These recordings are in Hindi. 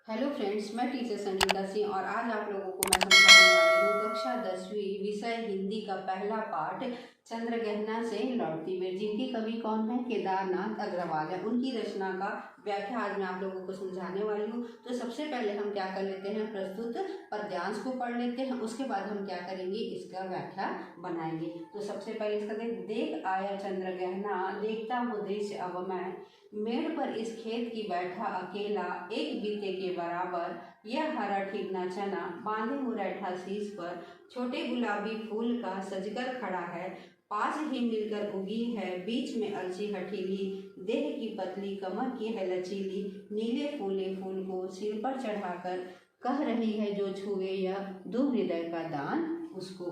हेलो फ्रेंड्स, मैं टीचर संगीता सिंह और आज आप लोगों को मैं समझाने वाली हूँ कक्षा 10वीं विषय हिंदी का पहला पाठ चंद्रग्रहण से लौटती बेर, जिनकी कवि कौन है? केदारनाथ अग्रवाल है। उनकी रचना का व्याख्या आज मैं आप लोगों को समझाने वाली हूँ। तो सबसे पहले हम क्या कर लेते हैं, प्रस्तुत पद्यांश को पढ़ लेते हैं, उसके बाद हम क्या करेंगे, इसका व्याख्या बनाएंगे। तो सबसे पहले इसका देख आया चंद्रग्रहण, देखता हूँ दृश्य अब मैं, मेड़ पर इस खेत की बैठा अकेला, एक बीते के बराबर, यह हरा ठिगना चना, बांधे मुरैठा शीश पर, छोटे गुलाबी फूल का सजकर खड़ा है, पास ही मिलकर उगी है, बीच में अलसी हठीली, देह की पतली कमर की है लचीली, नीले फूले फूल को सिर पर चढ़ाकर, कह रही है जो छुए यह, दो हृदय का दान उसको।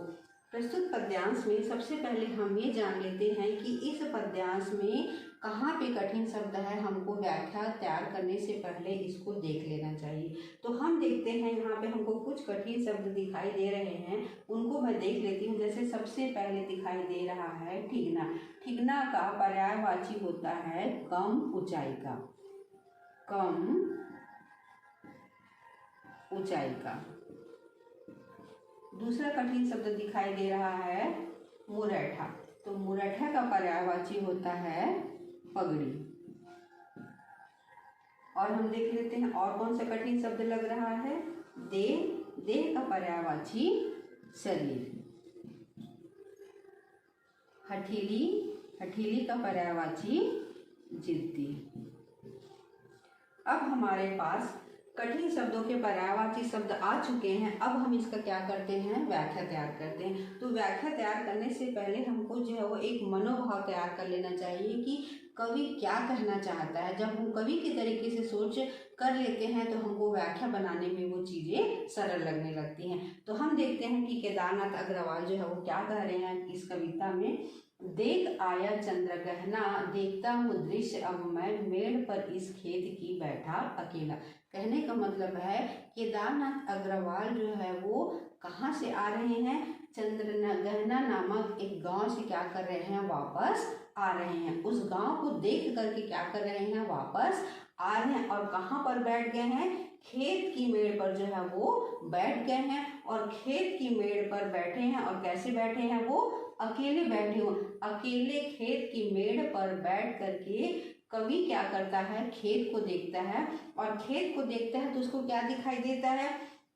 प्रस्तुत पद्यांश में सबसे पहले हम ये जान लेते हैं कि इस पद्यांश में कहाँ पे कठिन शब्द है। हमको व्याख्या तैयार करने से पहले इसको देख लेना चाहिए। तो हम देखते हैं यहाँ पे हमको कुछ कठिन शब्द दिखाई दे रहे हैं, उनको मैं देख लेती हूँ। जैसे सबसे पहले दिखाई दे रहा है ठिगना। ठिगना का पर्यायवाची होता है कम ऊंचाई का, कम ऊंचाई का। दूसरा कठिन शब्द दिखाई दे रहा है मुरैठा। तो मुरैठा का पर्यायवाची होता है पगड़ी। और हम देख लेते हैं और कौन सा कठिन शब्द लग रहा है, देह। देह का पर्यायवाची शरीर। हठीली। हठीली का पर्यायवाची जिद्दी। अब हमारे पास कठिन शब्दों के पर्यायवाची शब्द आ चुके हैं। अब हम इसका क्या करते हैं, व्याख्या तैयार करते हैं। तो व्याख्या तैयार करने से पहले हमको जो है वो एक मनोभाव तैयार कर लेना चाहिए कि कवि क्या कहना चाहता है। जब हम कवि के तरीके से सोच कर लेते हैं तो हमको व्याख्या बनाने में वो चीज़ें सरल लगने लगती हैं। तो हम देखते हैं कि केदारनाथ अग्रवाल जो है वो क्या कह रहे हैं इस कविता में। देख आया चंद्रग्रहण, देखता हूँ दृश्य अब मैं, मेड़ पर इस खेत की बैठा अकेला। कहने का मतलब है केदारनाथ अग्रवाल जो है वो कहाँ से आ रहे हैं, चंद्रग्रहण नामक एक गांव से क्या कर रहे हैं, वापस आ रहे हैं। उस गांव को देख करके क्या कर रहे हैं, वापस आ रहे हैं। और कहाँ पर बैठ गए हैं, खेत की मेड़ पर जो है वो बैठ गए हैं। और खेत की मेड़ पर बैठे हैं और कैसे बैठे हैं, वो अकेले बैठे हो। अकेले खेत की मेड़ पर बैठ करके कवि क्या करता है, खेत को देखता है। और खेत को देखता है तो उसको क्या दिखाई देता है,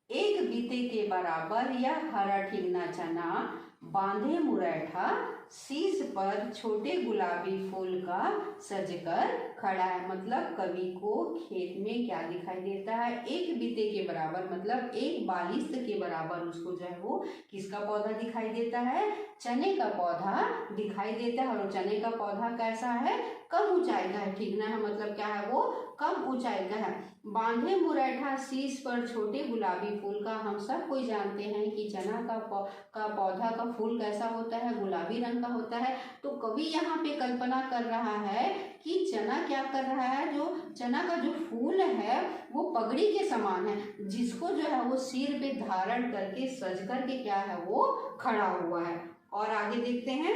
एक बीते के बराबर यह हरा ठिगना चना, बांधे मुरैठा शीश पर, छोटे गुलाबी फूल का सजकर खड़ा है। मतलब कवि को खेत में क्या दिखाई देता है, एक बीते के बराबर, मतलब एक बालिश के बराबर उसको जो है वो किसका पौधा दिखाई देता है, चने का पौधा दिखाई देता है। और चने का पौधा कैसा है, कम ऊंचाई का है। ठिगना है मतलब क्या है, वो कम ऊंचाई का है। बांधे मुरैठा शीश पर, छोटे गुलाबी फूल का। हम सब कोई जानते हैं कि चना का पौधा का फूल कैसा होता है, गुलाबी रंग का होता है। तो कवि यहाँ पे कल्पना कर रहा है कि चना क्या कर रहा है, जो चना का जो फूल है वो पगड़ी के समान है, जिसको जो है वो सिर पे धारण करके सज करके क्या है वो खड़ा हुआ है। और आगे देखते हैं,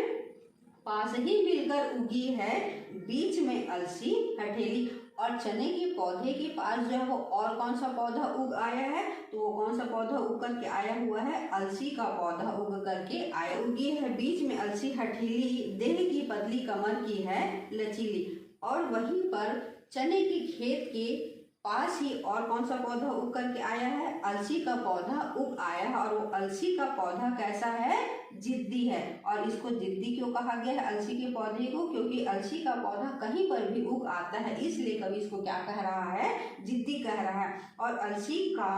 पास ही मिलकर उगी है, बीच में अलसी हठेली। और चने के पौधे के पास जो है वो और कौन सा पौधा उग आया है, तो वो कौन सा पौधा उग करके आया हुआ है, अलसी का पौधा उग करके आया। उगी है बीच में अलसी हठीली, देह की पतली कमर की है लचीली। और वहीं पर चने के खेत के पास ही और कौन सा पौधा उग करके आया है, अलसी का पौधा उग आया है। और वो अलसी का पौधा कैसा है, जिद्दी है। और इसको जिद्दी क्यों कहा गया है अलसी के पौधे को, क्योंकि अलसी का पौधा कहीं पर भी उग आता है, इसलिए कवि इसको क्या कह रहा है, जिद्दी कह रहा है। और अलसी का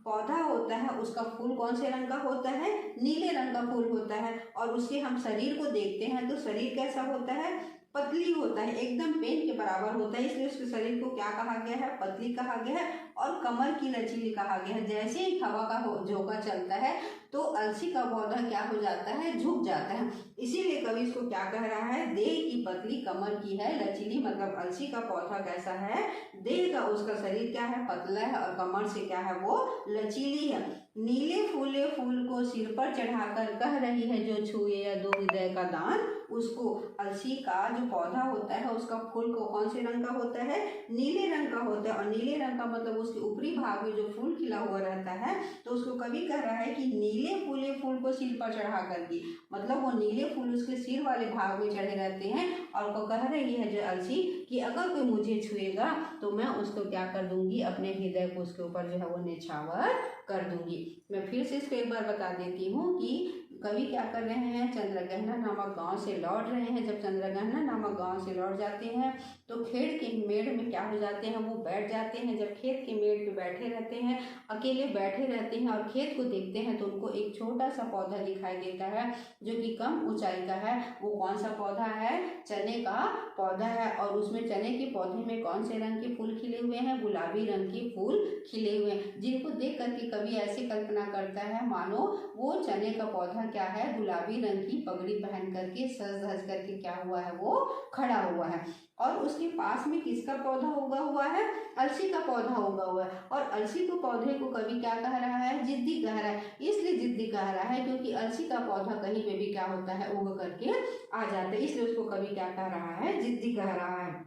पौधा होता है, उसका फूल कौन से रंग का होता है, नीले रंग का फूल होता है। और उसके हम शरीर को देखते हैं तो शरीर कैसा होता है, पतली होता है, एकदम पेन के बराबर होता है, इसलिए उसके शरीर को क्या कहा गया है, पतली कहा गया है। और कमर की लचीली कहा गया है। जैसे ही हवा का झोंका चलता है तो अलसी का पौधा क्या हो जाता है, झुक जाता है। इसीलिए कवि इसको क्या कह रहा है, देह की पतली कमर की है लचीली। मतलब अलसी का पौधा कैसा है, देह का उसका शरीर क्या है, पतला है, और कमर से क्या है वो लचीली है। नीले फूले फूल को सिर पर चढ़ाकर कह रही है जो छुए या दो हृदय का दान उसको अलसी का जो पौधा होता है उसका फूल को कौन से रंग का होता है, नीले रंग का होता है। और नीले रंग का मतलब उसके ऊपरी भाग में जो फूल खिला हुआ रहता है, तो उसको कवि कह रहा है कि नीले फूले फूल को सिर पर चढ़ा करके, मतलब वो नीले फूल उसके सिर वाले भाग में चढ़े रहते हैं। और वो कह रही है जो अलसी कि अगर कोई मुझे छुएगा तो मैं उसको क्या कर दूंगी, अपने हृदय को उसके ऊपर जो है वो निछावर कर दूंगी। मैं फिर से इसको एक बार बता देती हूँ कि कवि क्या कर रहे हैं, चंद्रगहना नामक गांव से लौट रहे हैं। जब चंद्रगहना नामक गांव से लौट जाते हैं तो खेत के मेड़ में क्या हो जाते हैं, वो बैठ जाते हैं। जब खेत के मेड़ पे बैठे रहते हैं, अकेले बैठे रहते हैं और खेत को देखते हैं तो उनको एक छोटा सा पौधा दिखाई देता है जो कि कम ऊंचाई का है। वो कौन सा पौधा है, चने का पौधा है। और उसमें चने के पौधे में कौन से रंग के फूल खिले हुए हैं, गुलाबी रंग के फूल खिले हुए हैं, जिनको देख करके कवि ऐसी कल्पना करता है मानो वो चने का पौधा क्या है, गुलाबी रंग की पगड़ी पहन करके सज धज करके क्या हुआ है, वो खड़ा हुआ है। और उसके पास में किसका पौधा उगा हुआ है, अलसी का पौधा उगा हुआ है। और अलसी के पौधे को कवि क्या कह रहा है, जिद्दी कह रहा है। इसलिए जिद्दी कह रहा है क्योंकि अलसी का पौधा कहीं पे भी क्या होता है, उग करके आ जाता है, इसलिए उसको कवि क्या कह रहा है, जिद्दी कह रहा है।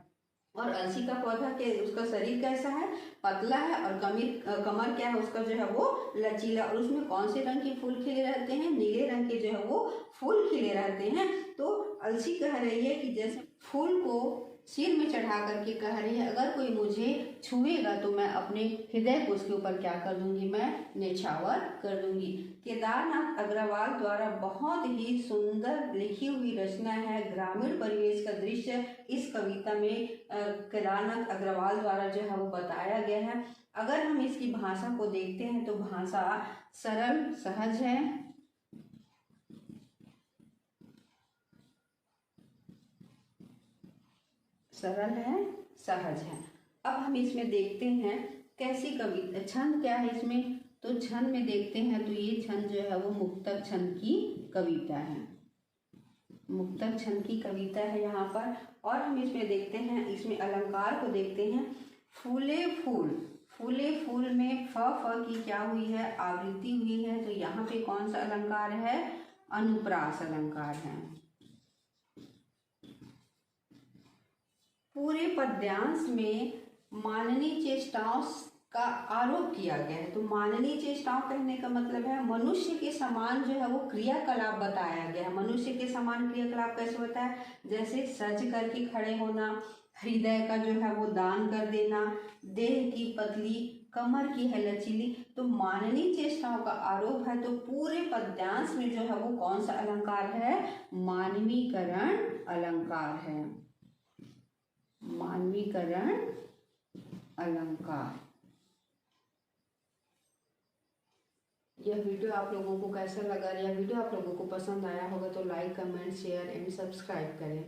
और अलसी का पौधा के उसका शरीर कैसा है, पतला है। और कमर क्या है उसका जो है वो लचीला। और उसमें कौन से रंग के फूल खिले रहते हैं, नीले रंग के जो है वो फूल खिले रहते हैं। तो अलसी कह रही है कि जैसे फूल को सिर में चढ़ा करके कह रही है, अगर कोई मुझे छुएगा तो मैं अपने हृदय को उसके ऊपर क्या कर दूंगी, मैं निछावर कर दूंगी। केदारनाथ अग्रवाल द्वारा बहुत ही सुंदर लिखी हुई रचना है, ग्रामीण परिवेश का दृश्य इस कविता में केदारनाथ अग्रवाल द्वारा जो है वो बताया गया है। अगर हम इसकी भाषा को देखते हैं तो भाषा सरल सहज है, सरल है, सहज है। अब हम इसमें देखते हैं कैसी कविता, छंद क्या है इसमें, तो छंद में देखते हैं तो ये छंद जो है वो मुक्तक छंद की कविता है, मुक्तक छंद की कविता है यहाँ पर। और हम इसमें देखते हैं, इसमें अलंकार को देखते हैं। फूले फूल, फूले फूल में फ की क्या हुई है, आवृत्ति हुई है। तो यहाँ पे कौन सा अलंकार है, अनुप्रास अलंकार है। पूरे पद्यांश में माननीय चेष्टाओं का आरोप किया गया है। तो माननीय चेष्टाओं कहने का मतलब है मनुष्य के समान जो है वो क्रियाकलाप बताया गया है। मनुष्य के समान क्रियाकलाप कैसे होता है, जैसे सज करके खड़े होना, हृदय का जो है वो दान कर देना, देह की पतली, कमर की है लचीली। तो माननीय चेष्टाओं का आरोप है। तो पूरे पद्यांश में जो है वो कौन सा अलंकार है, मानवीकरण अलंकार है, मानवीकरण अलंकार। यह वीडियो आप लोगों को कैसा लगा, यह वीडियो आप लोगों को पसंद आया होगा तो like, comment, share and subscribe करें।